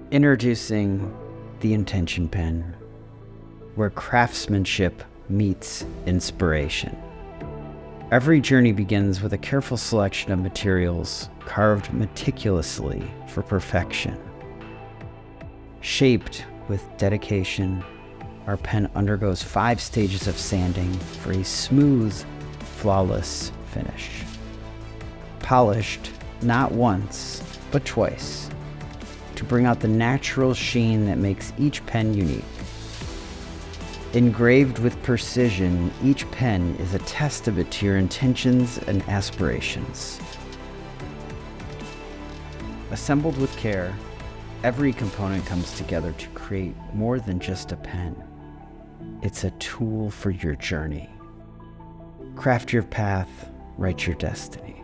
Introducing the Intention Pen, where craftsmanship meets inspiration. Every journey begins with a careful selection of materials carved meticulously for perfection. Shaped with dedication, our pen undergoes 5 stages of sanding for a smooth, flawless finish. Polished not once, but twice, to bring out the natural sheen that makes each pen unique. Engraved with precision, each pen is a testament to your intentions and aspirations. Assembled with care, every component comes together to create more than just a pen. It's a tool for your journey. Craft your path, write your destiny.